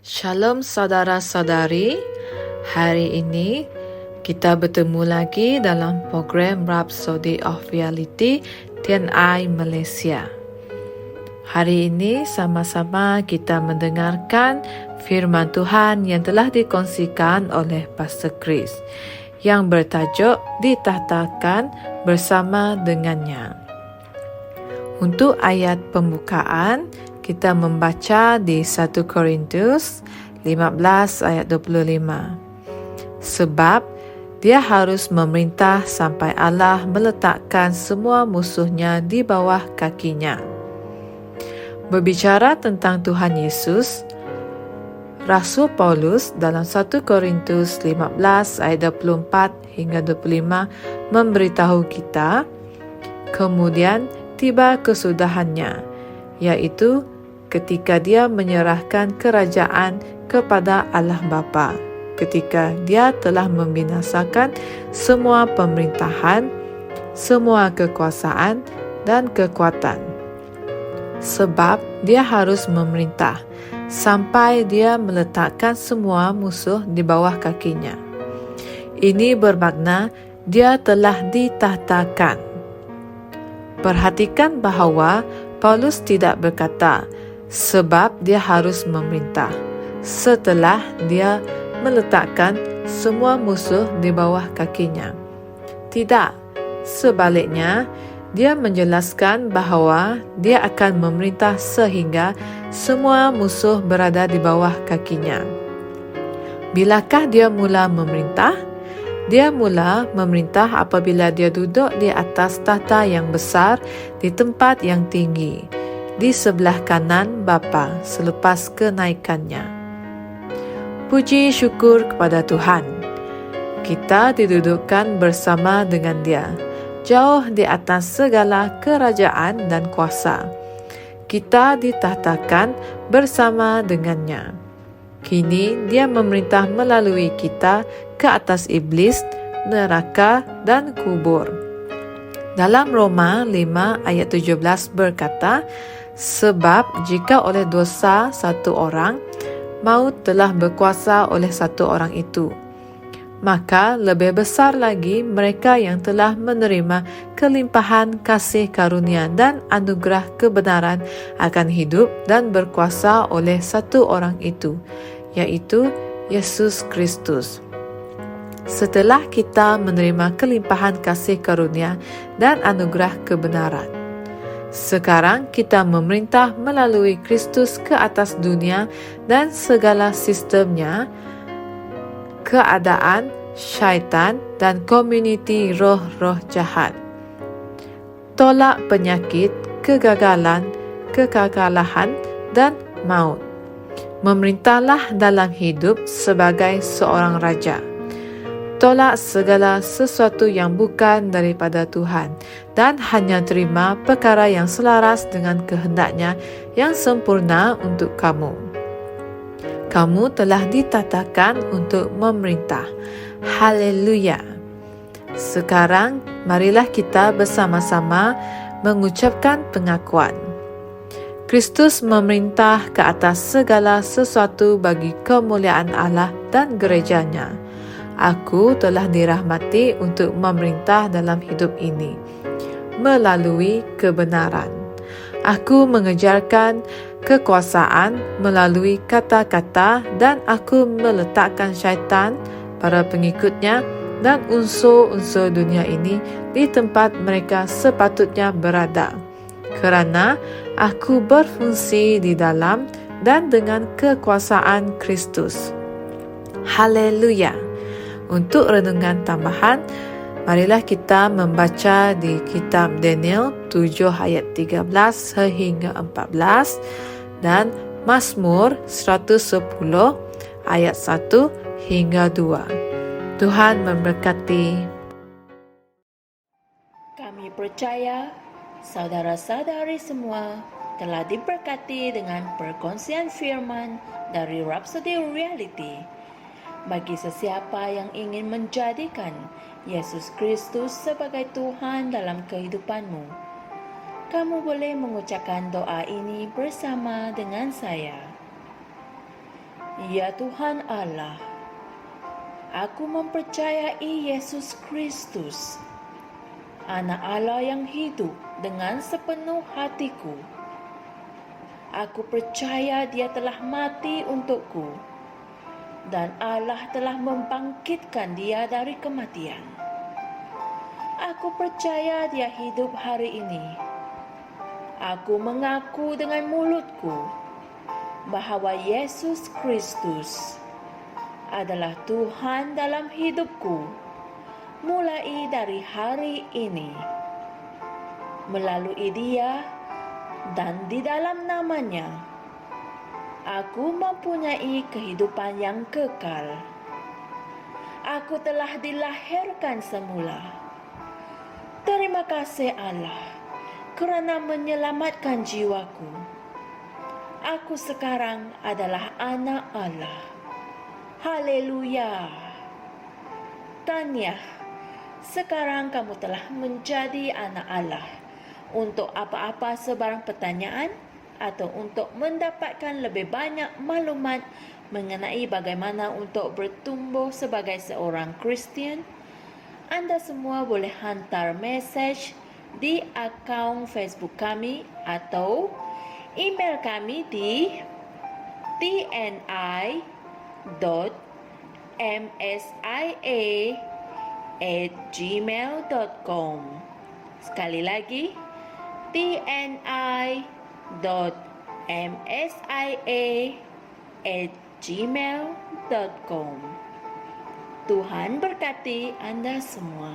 Shalom saudara-saudari, hari ini kita bertemu lagi dalam program Rhapsody of Reality TNI Malaysia. Hari ini sama-sama kita mendengarkan firman Tuhan yang telah dikongsikan oleh Pastor Chris yang bertajuk Ditahtakan Bersama Dengannya. Untuk ayat pembukaan, kita membaca di 1 Korintus 15 ayat 25. Sebab dia harus memerintah sampai Allah meletakkan semua musuhnya di bawah kakinya. Berbicara tentang Tuhan Yesus, Rasul Paulus dalam 1 Korintus 15 ayat 24 hingga 25 memberitahu kita, kemudian tiba kesudahannya, yaitu ketika dia menyerahkan kerajaan kepada Allah Bapa, ketika dia telah membinasakan semua pemerintahan, semua kekuasaan dan kekuatan. Sebab dia harus memerintah sampai dia meletakkan semua musuh di bawah kakinya. Ini bermakna dia telah ditahtakan. Perhatikan bahawa Paulus tidak berkata sebab dia harus memerintah setelah dia meletakkan semua musuh di bawah kakinya. Tidak, sebaliknya dia menjelaskan bahawa dia akan memerintah sehingga semua musuh berada di bawah kakinya. Bilakah dia mula memerintah? Dia mula memerintah apabila dia duduk di atas tahta yang besar di tempat yang tinggi, di sebelah kanan Bapa selepas kenaikannya. Puji syukur kepada Tuhan. Kita didudukkan bersama dengan Dia, jauh di atas segala kerajaan dan kuasa. Kita ditahtakan bersama dengannya. Kini Dia memerintah melalui kita ke atas iblis, neraka dan kubur. Dalam Roma 5 ayat 17 berkata, sebab jika oleh dosa satu orang, maut telah berkuasa oleh satu orang itu, maka lebih besar lagi mereka yang telah menerima kelimpahan kasih karunia dan anugerah kebenaran akan hidup dan berkuasa oleh satu orang itu, yaitu Yesus Kristus. Setelah kita menerima kelimpahan kasih karunia dan anugerah kebenaran, sekarang kita memerintah melalui Kristus ke atas dunia dan segala sistemnya, keadaan, syaitan dan komuniti roh-roh jahat. Tolak penyakit, kegagalan, kekalahan dan maut. Memerintahlah dalam hidup sebagai seorang raja. Tolak segala sesuatu yang bukan daripada Tuhan dan hanya terima perkara yang selaras dengan kehendaknya yang sempurna untuk kamu. Kamu telah ditahtakan untuk memerintah. Haleluya. Sekarang marilah kita bersama-sama mengucapkan pengakuan. Kristus memerintah ke atas segala sesuatu bagi kemuliaan Allah dan gerejanya. Aku telah dirahmati untuk memerintah dalam hidup ini melalui kebenaran. Aku mengejarkan kekuasaan melalui kata-kata dan aku meletakkan syaitan, para pengikutnya dan unsur-unsur dunia ini di tempat mereka sepatutnya berada. Kerana aku berfungsi di dalam dan dengan kekuasaan Kristus. Haleluya. Untuk renungan tambahan, marilah kita membaca di kitab Daniel 7 ayat 13 sehingga 14 dan Mazmur 110 ayat 1 hingga 2. Tuhan memberkati. Kami percaya saudara-saudari semua telah diberkati dengan perkongsian firman dari Rhapsody Reality. Bagi sesiapa yang ingin menjadikan Yesus Kristus sebagai Tuhan dalam kehidupanmu, kamu boleh mengucapkan doa ini bersama dengan saya. Ya Tuhan Allah, aku mempercayai Yesus Kristus, Anak Allah yang hidup dengan sepenuh hatiku. Aku percaya Dia telah mati untukku, dan Allah telah membangkitkan Dia dari kematian. Aku percaya Dia hidup hari ini. Aku mengaku dengan mulutku bahwa Yesus Kristus adalah Tuhan dalam hidupku mulai dari hari ini. Melalui Dia dan di dalam nama-Nya, aku mempunyai kehidupan yang kekal. Aku telah dilahirkan semula. Terima kasih Allah kerana menyelamatkan jiwaku. Aku sekarang adalah anak Allah. Haleluya. Tanya, sekarang kamu telah menjadi anak Allah. Untuk apa-apa sebarang pertanyaan atau untuk mendapatkan lebih banyak maklumat mengenai bagaimana untuk bertumbuh sebagai seorang Kristian, anda semua boleh hantar mesej di akaun Facebook kami atau email kami di tni.msia@gmail.com. Sekali lagi, tni.msia@gmail.com. Tuhan berkati Anda semua.